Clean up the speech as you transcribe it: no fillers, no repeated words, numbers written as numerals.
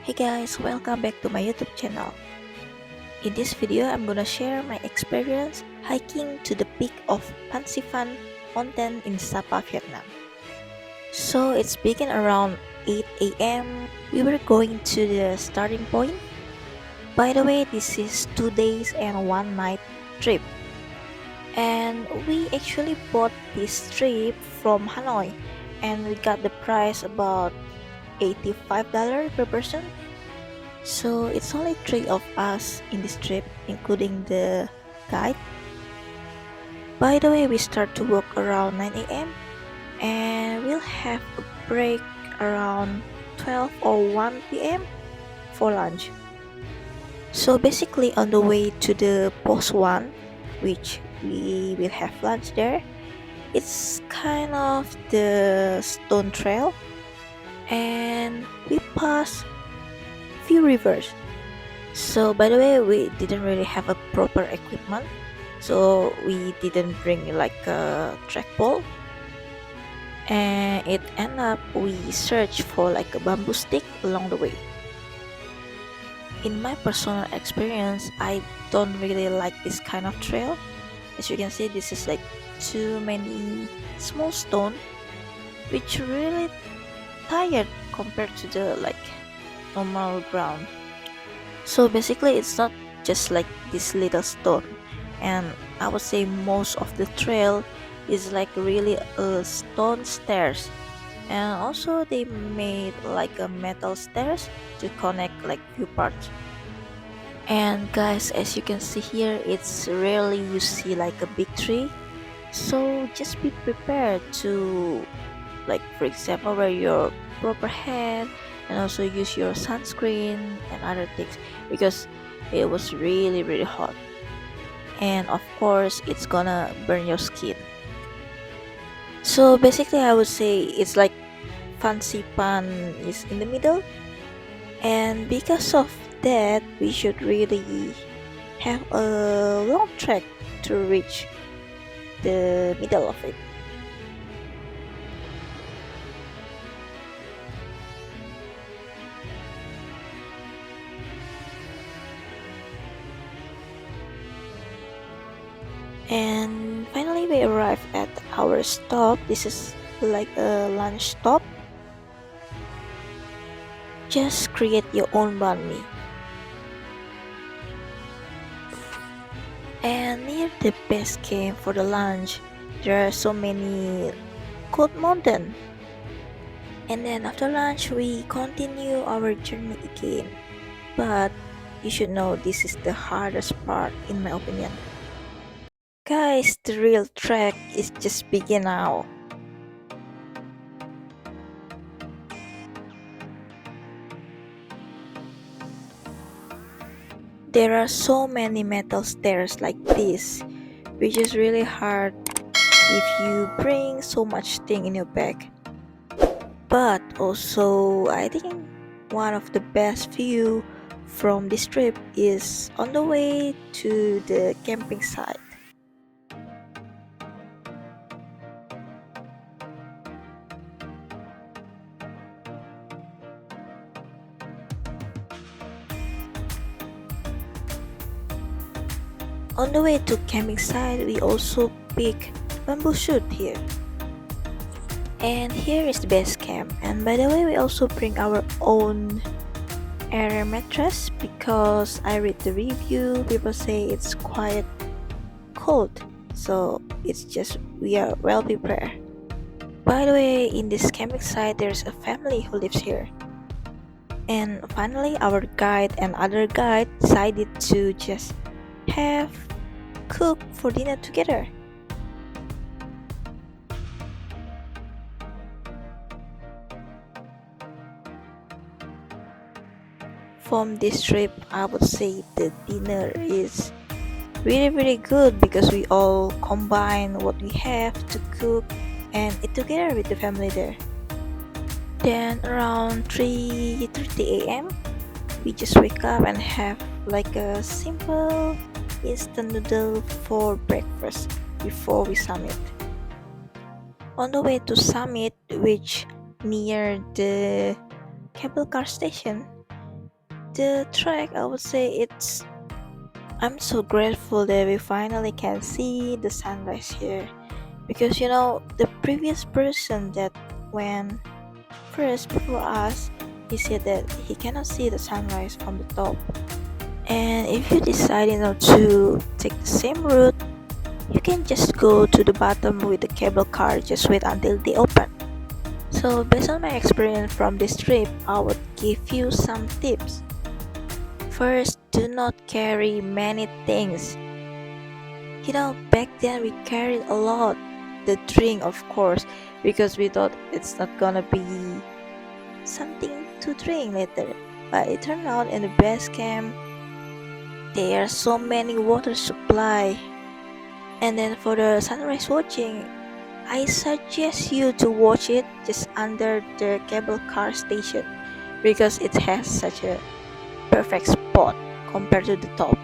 Hey guys, welcome back to my YouTube channel. In this video, I'm gonna share my experience hiking to the peak of Fansipan mountain in Sapa, Vietnam. So it's began around 8 a.m. We were going to the starting point. By the way, this is 2 days and 1 night trip. And we actually bought this trip from Hanoi and we got the price about $85 per person. So it's only three of us in this trip, including the guide. By the way, we start to walk around 9 a.m. and we'll have a break around 12 or 1 p.m. for lunch. So basically on the way to the post 1, which we will have lunch there, it's kind of the stone trail and we pass few rivers. So by the way, we didn't really have a proper equipment, so we didn't bring like a track pole, and it ended up we searched for like a bamboo stick along the way. In my personal experience, I don't really like this kind of trail. As you can see, this is like too many small stone, which really tired compared to the like normal ground. So basically it's not just like this little stone, and I would say most of the trail is like really stone stairs, and also they made like a metal stairs to connect like few parts. And guys, as you can see here, it's rarely you see like a big tree, so just be prepared to, like for example, wear your proper hat and also use your sunscreen and other things, because it was really hot, and of course it's gonna burn your skin. So basically I would say it's like Fansipan is in the middle, and because of that we should really have a long trek to reach the middle of it. And finally we arrived at our stop. This is like a lunch stop. Just create your own banh mi. And near the base camp for the lunch, there are so many cold mountain. And then after lunch we continue our journey again. But you should know this is the hardest part in my opinion. Guys, the real trek is just begin now. There are so many metal stairs like this, which is really hard if you bring so much thing in your bag. But also, I think one of the best view from this trip is on the way to the camping site. On the way to camping site, we also pick bamboo shoot here. And here is the base camp. And by the way, we also bring our own air mattress because I read the review. People say it's quite cold, so it's just we are well prepared. By the way, in this camping site, there's a family who lives here. And finally, our guide and other guide decided to just have cook for dinner together. From this trip, I would say the dinner is really good because we all combine what we have to cook and eat together with the family there. Then around 3:30 a.m. we just wake up and have like a simple instant noodle for breakfast before we summit. On the way to summit, which near the cable car station, The trek, I would say I'm so grateful that we finally can see the sunrise here. Because the previous person that went first before us, he said that he cannot see the sunrise from the top. And if you decide to take the same route, you can just go to the bottom with the cable car, just wait until they open. So based on my experience from this trip, I would give you some tips. First, do not carry many things. Back then we carried a lot. The drink, of course, because we thought it's not gonna be something to drink later. But it turned out in the base camp, there are so many water supply. And then for the sunrise watching, I suggest you to watch it just under the cable car station because it has such a perfect spot compared to the top.